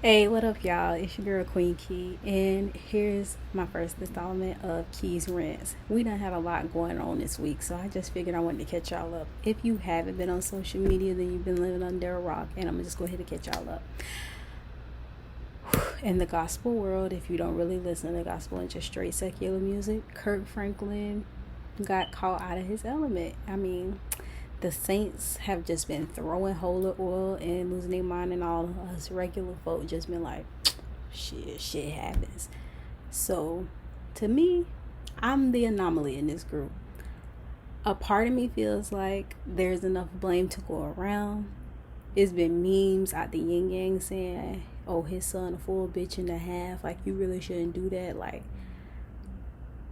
Hey, what up, y'all? It's your girl QueenKe, and here's my first installment of Key's Rants. We done had a lot going on this week, so I just figured I wanted to catch y'all up. If you haven't been on social media, then you've been living under a rock, and I'm gonna just go ahead and catch y'all up. In the gospel world, if you don't really listen to gospel and just straight secular music, Kirk Franklin got caught out of his element. I mean, the saints have just been throwing holy oil and losing their mind, and all of us regular folk just been like, shit happens. So, to me, I'm the anomaly in this group. A part of me feels like there's enough blame to go around. It's been memes out the yin yang saying, oh, his son a full bitch and a half. Like, you really shouldn't do that. Like,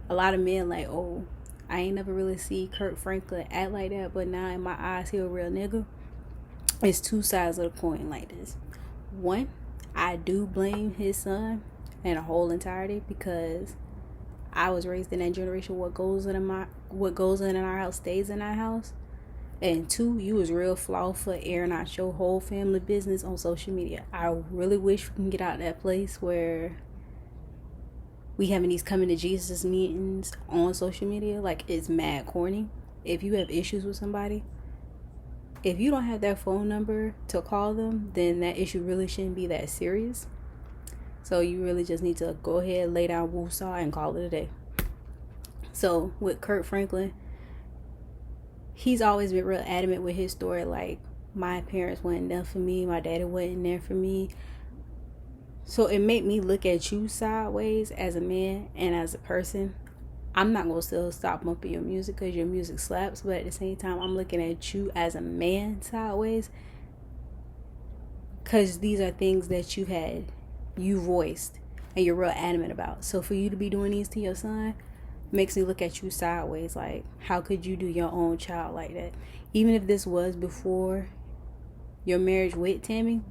a lot of men like, oh, I ain't never really see Kirk Franklin act like that, but now in my eyes, he a real nigga. It's two sides of the coin like this. One, I do blame his son in a whole entirety because I was raised in that generation. What goes in our house stays in our house. And two, you was real flawed for airing out your whole family business on social media. I really wish we can get out of that place where we having these coming to Jesus meetings on social media. Like, it's mad corny. If you have issues with somebody, if you don't have their phone number to call them, then that issue really shouldn't be that serious. So you really just need to go ahead, lay down woosah, and call it a day. So with Kirk Franklin, he's always been real adamant with his story. Like, my parents weren't there for me, my daddy wasn't there for me. So it made me look at you sideways as a man and as a person. I'm not going to still stop bumping your music because your music slaps, but at the same time, I'm looking at you as a man sideways because these are things that you voiced, and you're real adamant about. So for you to be doing these to your son makes me look at you sideways. Like, how could you do your own child like that? Even if this was before your marriage with Tammy,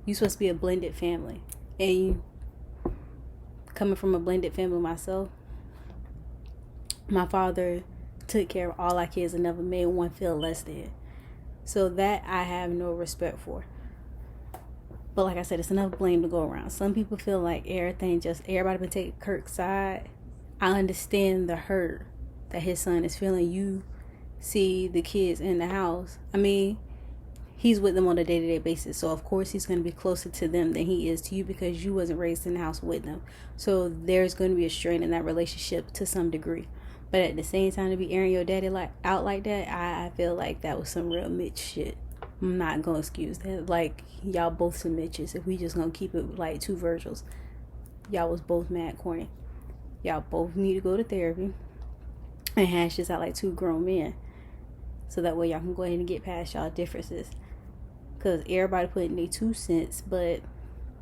you supposed to be a blended family. And you, coming from a blended family myself, my father took care of all our kids and never made one feel less than. So that I have no respect for. But like I said, it's enough blame to go around. Some people feel like everybody been taking Kirk's side. I understand the hurt that his son is feeling. You see the kids in the house. I mean, he's with them on a day-to-day basis, so of course he's going to be closer to them than he is to you because you wasn't raised in the house with them. So there's going to be a strain in that relationship to some degree. But at the same time, to be airing your daddy out like that, I feel like that was some real Mitch shit. I'm not going to excuse that. Like, y'all both some Mitches. If we just going to keep it like two Virgils, y'all was both mad corny. Y'all both need to go to therapy and hash this out like two grown men, so that way y'all can go ahead and get past y'all differences. Because everybody putting their 2 cents, but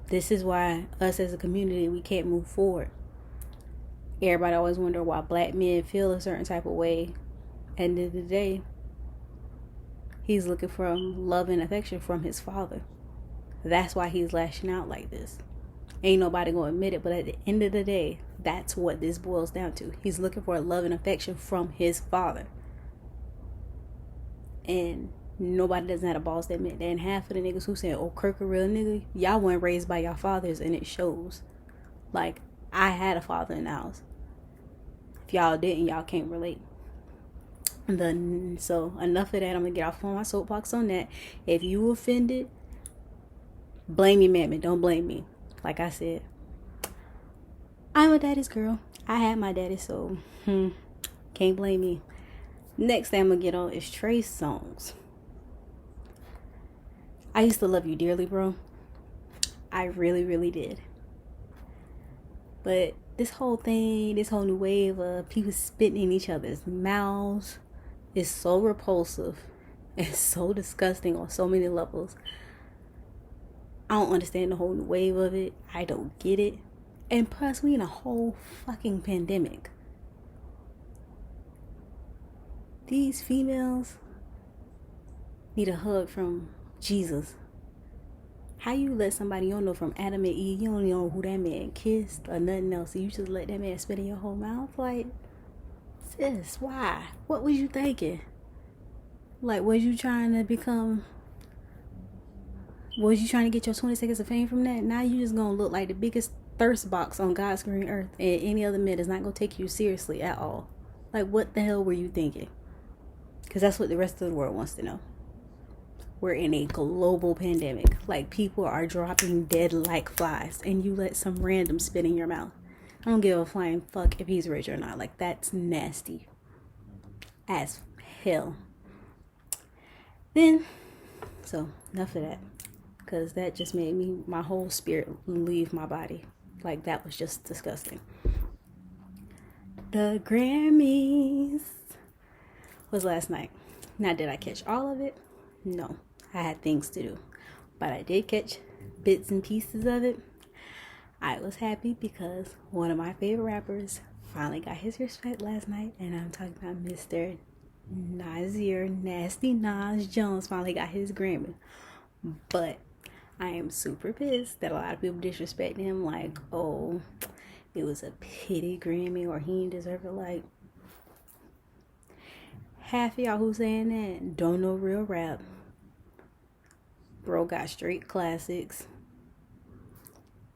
this is why us as a community, we can't move forward. Everybody always wonder why black men feel a certain type of way. At the end of the day, he's looking for love and affection from his father. That's why he's lashing out like this. Ain't nobody gonna admit it, but at the end of the day, that's what this boils down to. He's looking for love and affection from his father. And nobody doesn't have the balls to admit that. And half of the niggas who say, oh, Kirk a real nigga, y'all weren't raised by your fathers, and it shows. Like, I had a father in the house. If y'all didn't, y'all can't relate. So enough of that. I'm gonna get off on my soapbox on that. If you offended, blame your mammy. Don't blame me. Like I said, I'm a daddy's girl. I had my daddy, so can't blame me. Next thing I'm gonna get on is Trey's songs. I used to love you dearly, bro. I really, really did. But this whole thing, this whole new wave of people spitting in each other's mouths is so repulsive and so disgusting on so many levels. I don't understand the whole new wave of it. I don't get it. And plus, we in a whole fucking pandemic. These females need a hug from Jesus. How you let somebody you don't know from Adam and Eve, you don't even know who that man kissed or nothing else, you just let that man spit in your whole mouth? Like, sis, why? What was you thinking? Like, was you trying to become Was you trying to get your 20 seconds of fame from that? Now you just gonna look like the biggest thirst box on God's green earth, and any other man is not gonna take you seriously at all. Like, what the hell were you thinking? Because that's what the rest of the world wants to know. We're in a global pandemic. Like, people are dropping dead like flies, and you let some random spit in your mouth. I don't give a flying fuck if he's rich or not. Like, that's nasty as hell. Then, so enough of that, because that just made my whole spirit leave my body. Like, that was just disgusting. The Grammys was last night. Now, did I catch all of it? No, I had things to do, but I did catch bits and pieces of it. I was happy because one of my favorite rappers finally got his respect last night, and I'm talking about Mr. Nasir Nasty Nas Jones finally got his Grammy. But I am super pissed that a lot of people disrespect him, like, oh, it was a pity Grammy, or he didn't deserve it. Like, half of y'all who saying that don't know real rap. Bro got straight classics,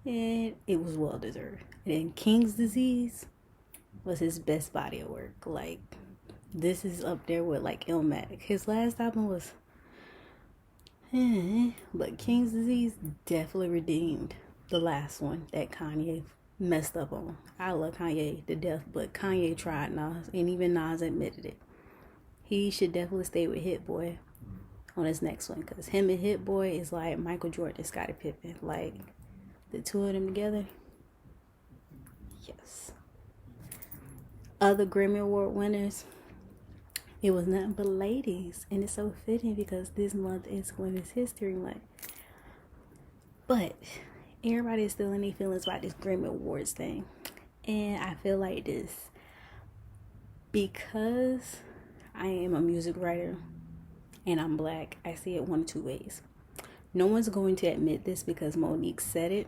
and it was well deserved. And then King's Disease was his best body of work. Like, this is up there with like Illmatic. His last album was but King's Disease definitely redeemed the last one that Kanye messed up on. I love Kanye to death, but Kanye tried Nas, and even Nas admitted it. He should definitely stay with Hit Boy on his next one, because him and Hit Boy is like Michael Jordan and Scottie Pippen. Like, the two of them together, yes. Other Grammy Award winners, it was nothing but ladies, and it's so fitting because this month is Women's History Month. But everybody is still in their feelings about this Grammy Awards thing, and I feel like this because I am a music writer and I'm black. I see it one of two ways. No one's going to admit this because Monique said it,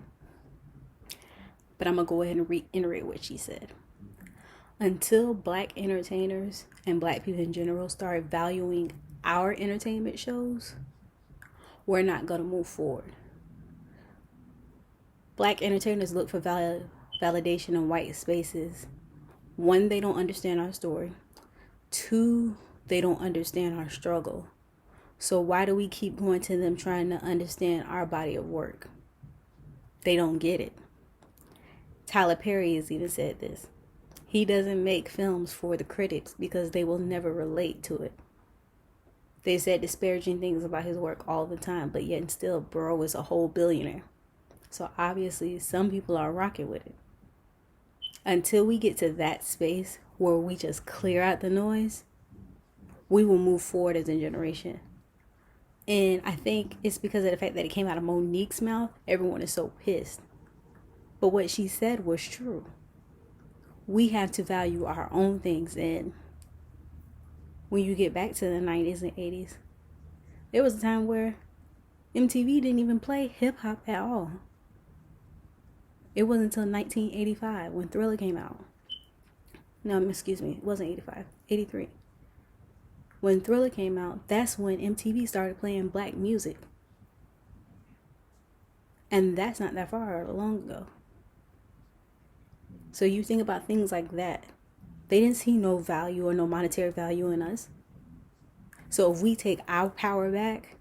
but I'm gonna go ahead and reiterate what she said. Until black entertainers and black people in general start valuing our entertainment shows, we're not going to move forward. Black entertainers look for validation in white spaces. One, they don't understand our story. Two, they don't understand our struggle. So why do we keep going to them trying to understand our body of work? They don't get it. Tyler Perry has even said this. He doesn't make films for the critics because they will never relate to it. They said disparaging things about his work all the time, but yet and still, bro is a whole billionaire. So obviously, some people are rocking with it. Until we get to that space where we just clear out the noise, we will move forward as a generation. And I think it's because of the fact that it came out of Monique's mouth, everyone is so pissed. But what she said was true. We have to value our own things. And when you get back to the 90s and 80s, there was a time where MTV didn't even play hip hop at all. It wasn't until 1985 when Thriller came out. No, excuse me, it wasn't 85, 83. When Thriller came out, that's when MTV started playing black music. And that's not that far long ago. So you think about things like that. They didn't see no value or no monetary value in us. So if we take our power back,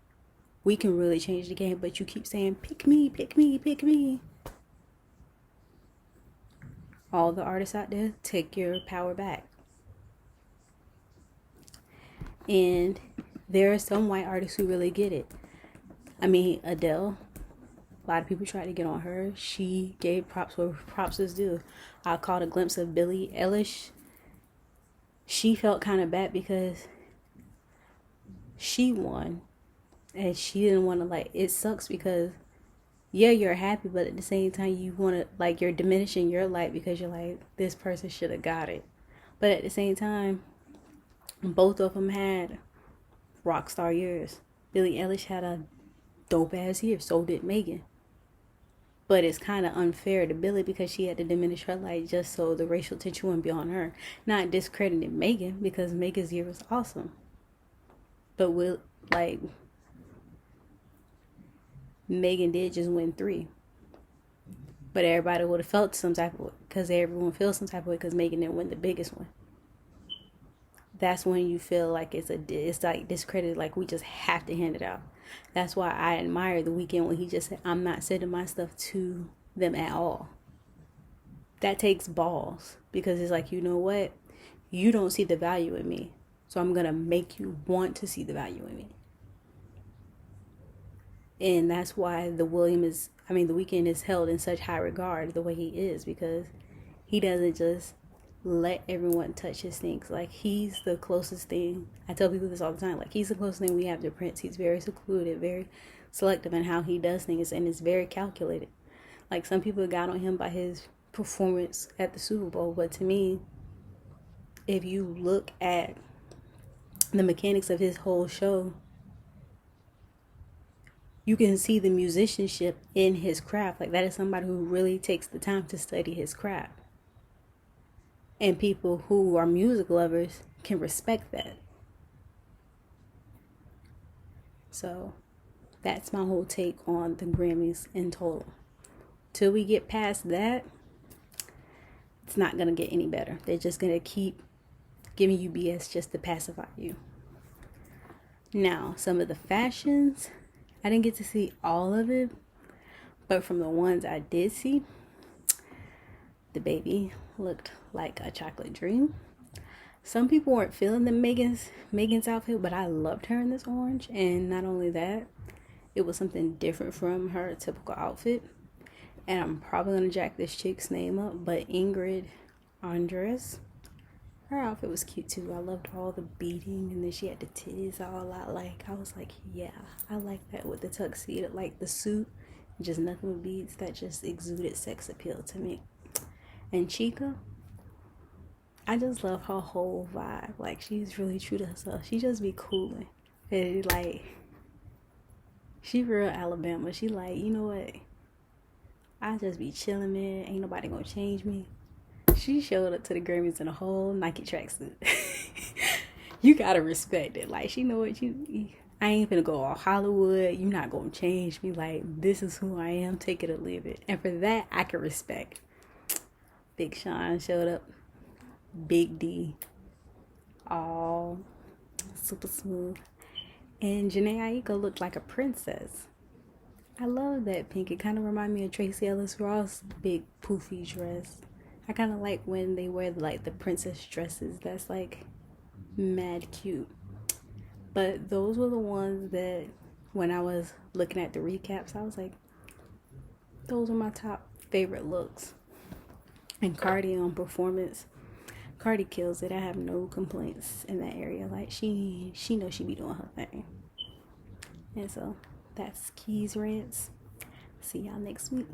we can really change the game. But you keep saying, pick me, pick me, pick me. All the artists out there, take your power back. And there are some white artists who really get it. I mean, Adele. A lot of people tried to get on her. She gave props where props is due. I caught a glimpse of Billie Eilish. She felt kind of bad because she won. And she didn't want to, like, it sucks because, yeah, you're happy, but at the same time, you want to, like, you're diminishing your light because you're like, this person should have got it. But at the same time, both of them had rock star years. Billie Eilish had a dope ass year. So did Megan. But it's kind of unfair to Billie because she had to diminish her light just so the racial tension wouldn't be on her. Not discrediting Megan because Megan's year was awesome. But we'll, like, Megan did just win 3. But everybody would have felt some type of way, because everyone feels some type of way because Megan didn't win the biggest one. That's when you feel like it's like discredited, like we just have to hand it out. That's why I admire The Weeknd when he just said, I'm not sending my stuff to them at all. That takes balls, because it's like, you know what? You don't see the value in me, so I'm going to make you want to see the value in me. And that's why The Weeknd is held in such high regard the way he is, because he doesn't just let everyone touch his things. Like, he's the closest thing. I tell people this all the time. Like, he's the closest thing we have to Prince. He's very secluded, very selective in how he does things, and it's very calculated. Like, some people got on him by his performance at the Super Bowl, but to me, if you look at the mechanics of his whole show, you can see the musicianship in his craft. Like, that is somebody who really takes the time to study his craft. And people who are music lovers can respect that. So that's my whole take on the Grammys in total. Till we get past that, it's not going to get any better. They're just going to keep giving you BS just to pacify you. Now, some of the fashions, I didn't get to see all of it, but from the ones I did see, the baby looked like a chocolate dream. Some people weren't feeling the Megan's outfit, but I loved her in this orange. And not only that, it was something different from her typical outfit. And I'm probably gonna jack this chick's name up, but Ingrid Andress, her outfit was cute too. I loved all the beading, and then she had the titties all out. Like, I was like, yeah, I like that with the tuxedo, like the suit, just nothing with beads. That just exuded sex appeal to me. And Chica, I just love her whole vibe. Like, she's really true to herself. She just be cooling. And like, she real Alabama. She like, you know what? I just be chilling, man. Ain't nobody gonna change me. She showed up to the Grammys in a whole Nike tracksuit. You gotta respect it. Like, she know what I ain't finna go all Hollywood. You not gonna change me. Like, this is who I am. Take it or leave it. And for that, I can respect. Big Sean showed up. Big D. All super smooth. And Janae Aiko looked like a princess. I love that pink. It kind of reminded me of Tracee Ellis Ross' big poofy dress. I kind of like when they wear like the princess dresses. That's like mad cute. But those were the ones that when I was looking at the recaps, I was like, those are my top favorite looks. And Cardi on performance, Cardi kills it. I have no complaints in that area. Like, she knows she be doing her thing. And so that's Keys Rants. See y'all next week.